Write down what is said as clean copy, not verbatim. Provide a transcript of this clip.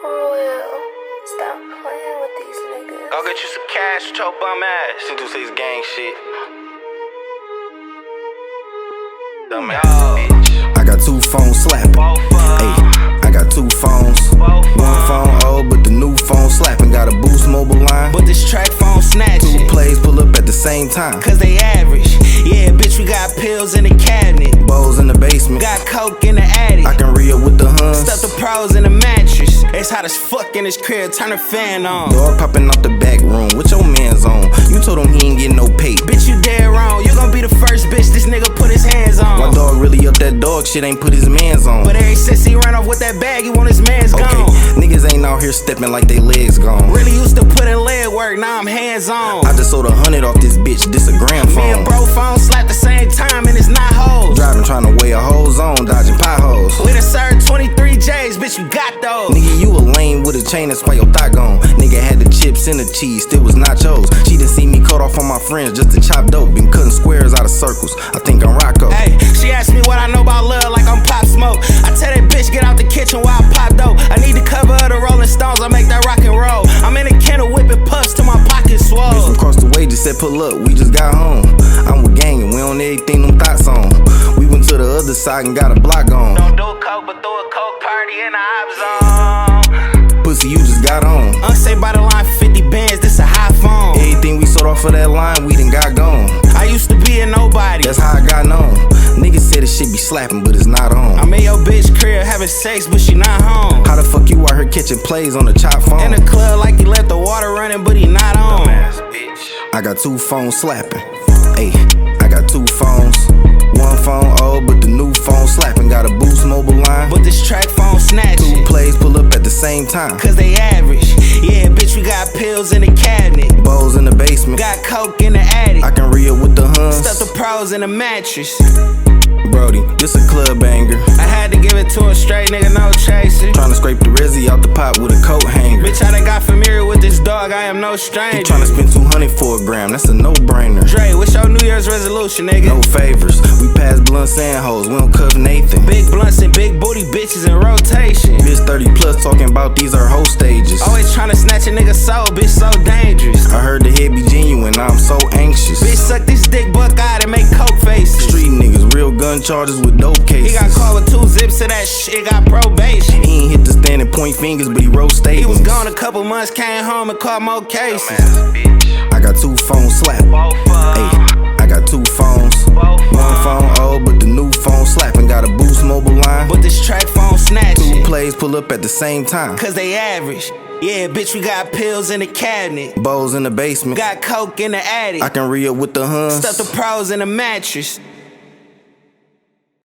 Will, stop playing with these niggas. Go get you some cash with your bum ass. 226 gang shit. Dumb ass bitch. I got two phones slapping. Hey, I got two phones. One phone old, but the new phone slapping. Got a Boost mobile line, but this track phone snatching. Two plays pull up at the same time, cause they average. Yeah, bitch, we got pills in the cabinet, bowls in the basement, got coke in the attic. I can re-up with the Huns, stuff the pros in the mattress. It's hot as fuck in this crib, turn the fan on. Dog popping out the back room, what your man's on? You told him he ain't getting no pay. Bitch, you dead wrong, you gon' be the first bitch this nigga put his hands on. My dog really up that dog shit, ain't put his mans on. But ever since he ran off with that bag, he want his mans gone. Niggas ain't out here stepping like they legs gone. Really used to put in leg work, now I'm hands on. I just sold 100 off this bitch, this a gram phone. Me and bro phone slap the same time and it's not hoes. Driving trying to weigh a whole zone, dodging potholes. We done served 23 J's, bitch, you got those. Nigga, you a lame with a chain, that's why your thigh gone. Nigga had the chips and the cheese, still was nachos. She done see me cut off on my friends just to chop dope. Been cutting squares out of circles, I think I'm Rocco. Hey, she asked me what I know about love like I'm Pop Smoke. I tell that bitch get out the kitchen while I pop dope. I need the cover of the Rolling Stones, I make that rock and roll. I'm in the kennel whipping puffs till my pockets swole. Bitch from across the way just said pull up, we just got home. I'm with gang and we on everything them thoughts on. We went to the other side and got a block on. Don't do a coke, but throw a coke party in the op zone. Pussy, you just got on. Unsaved by the line, 50 bands, this a high phone. Everything we sold off of that line, we done got gone. I used to be a nobody, that's how I got known. Niggas said this shit be slapping, but it's not on. I'm in your bitch crib having sex, but she not home. How the fuck you out here catching plays on the chop phone? In the club like he left the water running, but he not on. Dumbass bitch. I got two phones slapping. Hey, I got two phones. One phone old, but the new phone slapping. Got a Boost mobile line, but this track phone snatching. Two plays pull up at the same time, cause they average. Yeah, bitch, we got pills in the cabinet, bowls in the basement, got coke in the attic. I can re-up with the Huns, stuff the pros in the mattress. Brody, this a club banger. I had to give it to a straight nigga, no chaser. Tryna scrape the resi out the pot with a coat hanger. Bitch, I done got familiar with this dog, I am no stranger. You tryna spend 200 for a gram, that's a no-brainer. Dre, what's your New Year's resolution, nigga? No favors, we pass blunts and hoes, we don't cuff Nathan. Big blunts and big booty bitches in rotation. Bitch 30 plus talking about these are hoe stages. Always tryna snatch a nigga soul, bitch so dangerous. I heard the head be genuine, I'm so anxious. Bitch suck this dick buck out and make coke faces. Street niggas, real gun charges with dope cases. He got caught with 2 zips to that shit, got probation. He ain't hit the stand and point fingers, but he wrote statements. He was gone a couple months, came home and caught more cases. Dumbass bitch. I got two phones slapping. Hey, I got two phones. One phone old, but the new phone slapping. Got a Boost mobile line, but this track phone snatching. Two plays pull up at the same time, cause they average. Yeah, bitch, we got pills in the cabinet, bowls in the basement, got coke in the attic. I can re-up with the Huns, stuff the pros in the mattress.